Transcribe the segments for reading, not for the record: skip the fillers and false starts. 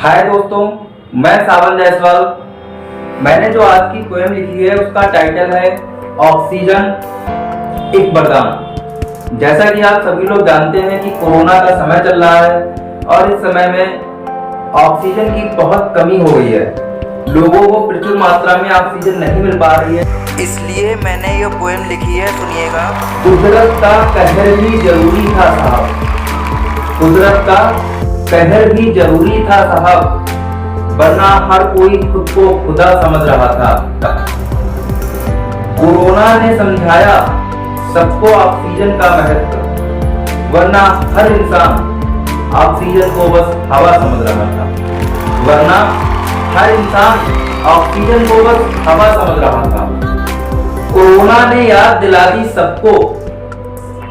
हाय दोस्तों, मैं सावन जायसवाल। मैंने जो आज की पोएम लिखी है उसका टाइटल है ऑक्सीजन एक वरदान। जैसा कि आप सभी लोग जानते हैं कि कोरोना का समय चल रहा है और इस समय में ऑक्सीजन की बहुत कमी हो गई है। लोगों को प्रचुर मात्रा में ऑक्सीजन नहीं मिल पा रही है, इसलिए मैंने ये पोएम लिखी है, सुनिएगा। कुदरत का कहर भी जरूरी था साहब, कुदरत का कहर भी जरूरी था साहब, वरना हर कोई खुद को खुदा समझ रहा था। कोरोना ने समझाया सबको ऑक्सीजन का महत्व, वरना हर इंसान ऑक्सीजन को बस हवा समझ रहा था। वरना हर इंसान ऑक्सीजन को बस हवा समझ रहा था। कोरोना ने याद दिला दी सबको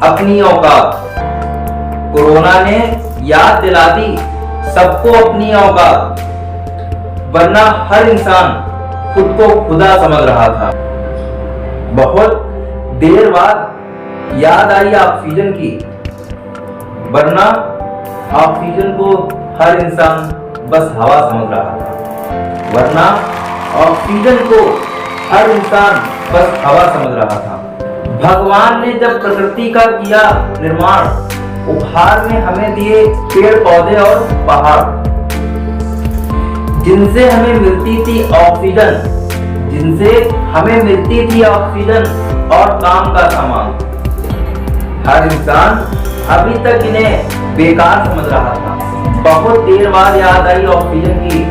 अपनी औकात, कोरोना ने याद दिला दी सबको अपनी औकात, वरना हर इंसान खुद को खुदा समझ रहा था। बहुत देर बाद याद आई ऑक्सीजन की, वरना ऑक्सीजन को हर इंसान बस हवा समझ रहा था। वरना ऑक्सीजन को हर इंसान बस हवा समझ रहा था। भगवान ने जब प्रकृति का किया निर्माण, उपहार में हमें दिए पेड़ पौधे और पहाड़, जिनसे हमें मिलती थी ऑक्सीजन, जिनसे हमें मिलती थी ऑक्सीजन और काम का सामान। हर इंसान अभी तक इन्हें बेकार समझ रहा था। बहुत देर बाद याद आई ऑक्सीजन की,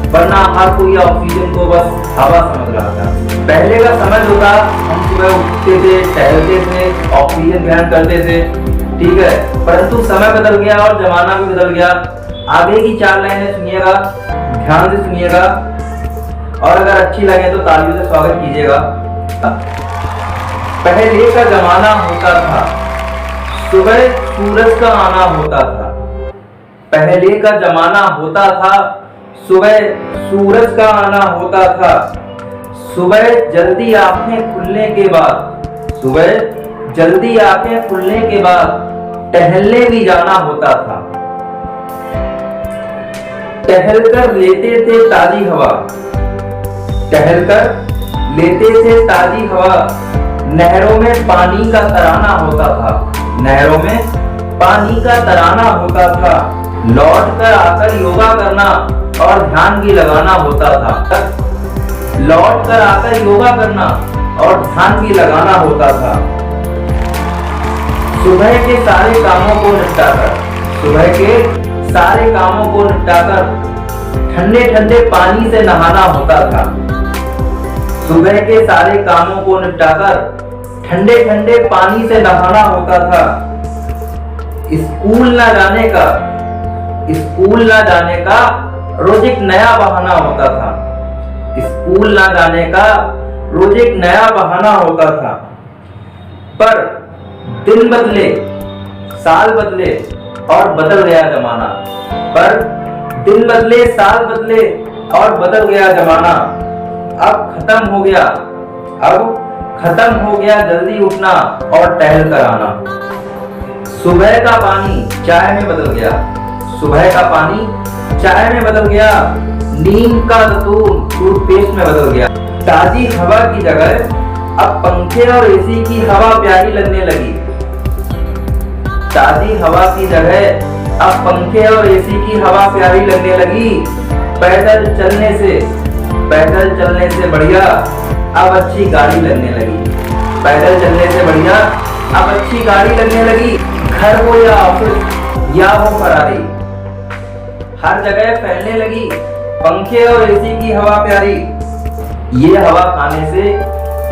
वरना हर कोई ऑक्सीजन को बस हवा समझ रहा था। पहले का समय जो था, हम सुबह उठते थे, टहलते थे, ऑक्सीजन ग्रहण करते थे, ठीक है, परंतु समय बदल गया और जमाना भी बदल गया। आगे की 4 लाइनें सुनिएगा, ध्यान से सुनिएगा, और अगर अच्छी लगे तो तालियों से स्वागत कीजिएगा। पहले का जमाना होता था, सुबह सूरज का आना होता था। पहले का जमाना होता था, सुबह सूरज का आना होता था। सुबह जल्दी आंखें खुलने के बाद, सुबह जल्दी आंखें खुलने के बाद टहलने भी जाना होता था। टहलकर लेते थे ताजी हवा, टहलकर लेते थे ताजी हवा। नहरों में पानी का तराना होता था, नहरों में पानी का तराना होता था। लौट कर आकर योगा करना और ध्यान भी लगाना होता था। लौट कर आकर योगा करना और ध्यान भी लगाना होता था। सुबह के सारे कामों को निपटाकर, सुबह के सारे कामों को निपटाकर ठंडे ठंडे पानी से नहाना होता था। सुबह के सारे कामों को निपटाकर ठंडे ठंडे पानी से नहाना होता था। स्कूल ना जाने का, स्कूल ना जाने का रोज एक नया बहाना होता था। स्कूल ना जाने का रोज एक नया बहाना होता था। पर दिन बदले, साल बदले और बदल गया जमाना। पर दिन बदले, साल बदले और बदल गया जमाना। अब खत्म हो गया, अब खत्म हो गया जल्दी उठना और टहल कर आना। सुबह का पानी चाय में बदल गया, सुबह का पानी चाय में बदल गया। नीम का धतूर टूथपेस्ट में बदल गया। ताजी हवा की जगह अब पंखे और एसी की हवा प्यारी लगने लगी। ताजी हवा की जगह अब पंखे और एसी की हवा प्यारी लगने लगी। पैदल चलने से बढ़िया अब अच्छी गाड़ी लगने लगी। पैदल चलने से बढ़िया अब अच्छी गाड़ी लगने लगी। घर हो या ऑफिस या हो फरारी, हर जगह फैलने लगी पंखे और एसी की हवा प्यारी। ये हवा खाने से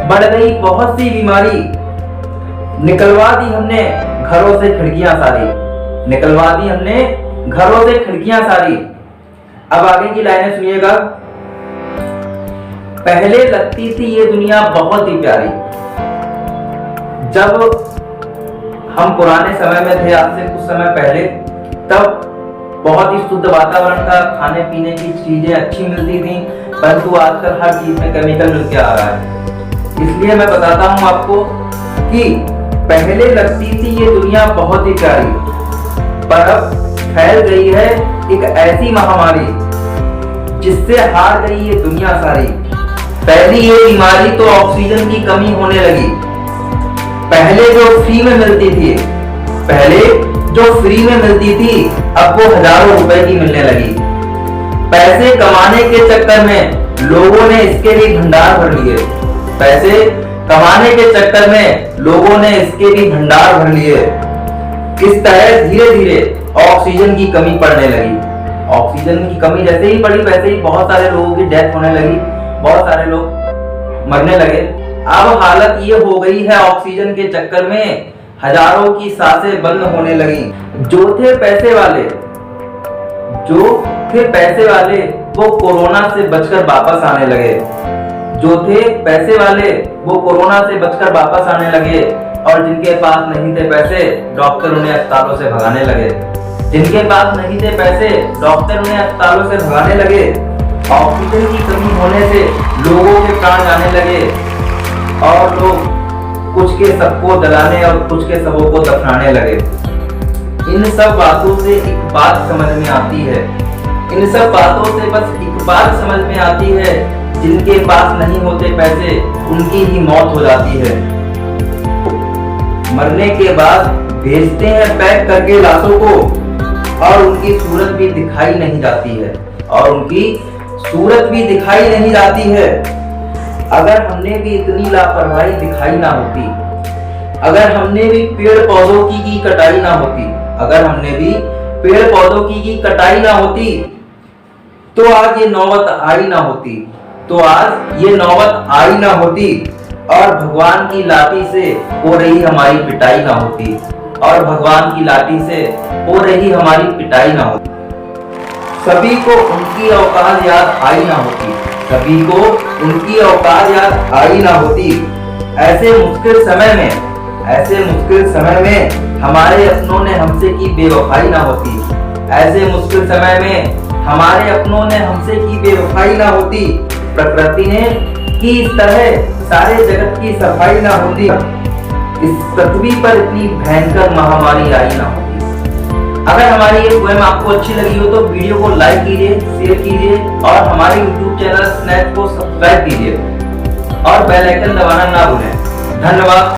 बढ़ गई बहुत सी बीमारी। निकलवा दी हमने घरों से खिड़कियां सारी, निकलवा दी हमने घरों से खिड़कियां सारी। अब आगे की लाइनें सुनिएगा। पहले लगती थी ये दुनिया बहुत ही प्यारी। जब हम पुराने समय में थे, आज से कुछ समय पहले, तब बहुत ही शुद्ध वातावरण था, खाने पीने की चीजें अच्छी मिलती थी, परंतु आजकल हर चीज में केमिकल मिल के आ रहा है। इसलिए मैं बताता हूं आपको कि पहले लगती थी ये दुनिया बहुत ही प्यारी, पर अब फैल गई है एक ऐसी महामारी जिससे हार गई ये दुनिया सारी। पहली ये बीमारी तो ऑक्सीजन की कमी होने लगी। पहले जो फ्री में मिलती थी अब वो हजारों रुपए की मिलने लगी। पैसे कमाने के चक्कर में लोगों ने इसके भी भंडार भर लिए। पैसे कमाने के चक्कर में लोगों ने इसके भी भंडार भर लिए। इस तरह धीरे धीरे ऑक्सीजन की कमी पड़ने लगी। ऑक्सीजन की कमी जैसे ही पड़ी वैसे ही बहुत सारे लोगों की डेथ होने लगी, बहुत सारे लोग मरने लगे। अब हालत ये हो गई है ऑक्सीजन के चक्कर में हजारों की सांसें बंद होने लगी। जो थे पैसे वाले वो कोरोना से बचकर वापस आने लगे। और जिनके पास नहीं थे पैसे, डॉक्टर उन्हें अस्पतालों से भगाने लगे। ऑक्सीजन की कमी होने से लोगों के प्राण जाने लगे और लोग कुछ के सबको जलाने और कुछ के सबों को दफनाने लगे। इन सब बातों से एक बात समझ में आती है, जिनके पास नहीं होते पैसे उनकी ही मौत हो जाती है। मरने के बाद भेजते हैं पैक करके लाशों को और उनकी सूरत भी दिखाई नहीं जाती है। अगर हमने भी इतनी लापरवाही दिखाई ना होती, अगर हमने भी पेड़ पौधों की कटाई ना होती तो आज ये नौबत आई ना होती और भगवान की लाठी से हो रही हमारी पिटाई ना होती। सभी को उनकी औकात याद आई ना होती। ऐसे मुश्किल समय में हमारे अपनों ने हमसे की बेवफाई ना होती। प्रकृति ने की इस तरह सारे जगत की सफाई ना होती। इस पृथ्वी पर इतनी भयंकर महामारी आई ना होती। अगर हमारी ये पोएम आपको अच्छी लगी हो तो वीडियो को लाइक कीजिए, शेयर कीजिए और हमारे YouTube चैनल स्नैप को सब्सक्राइब कीजिए और बेल आइकन दबाना ना भूलें। धन्यवाद।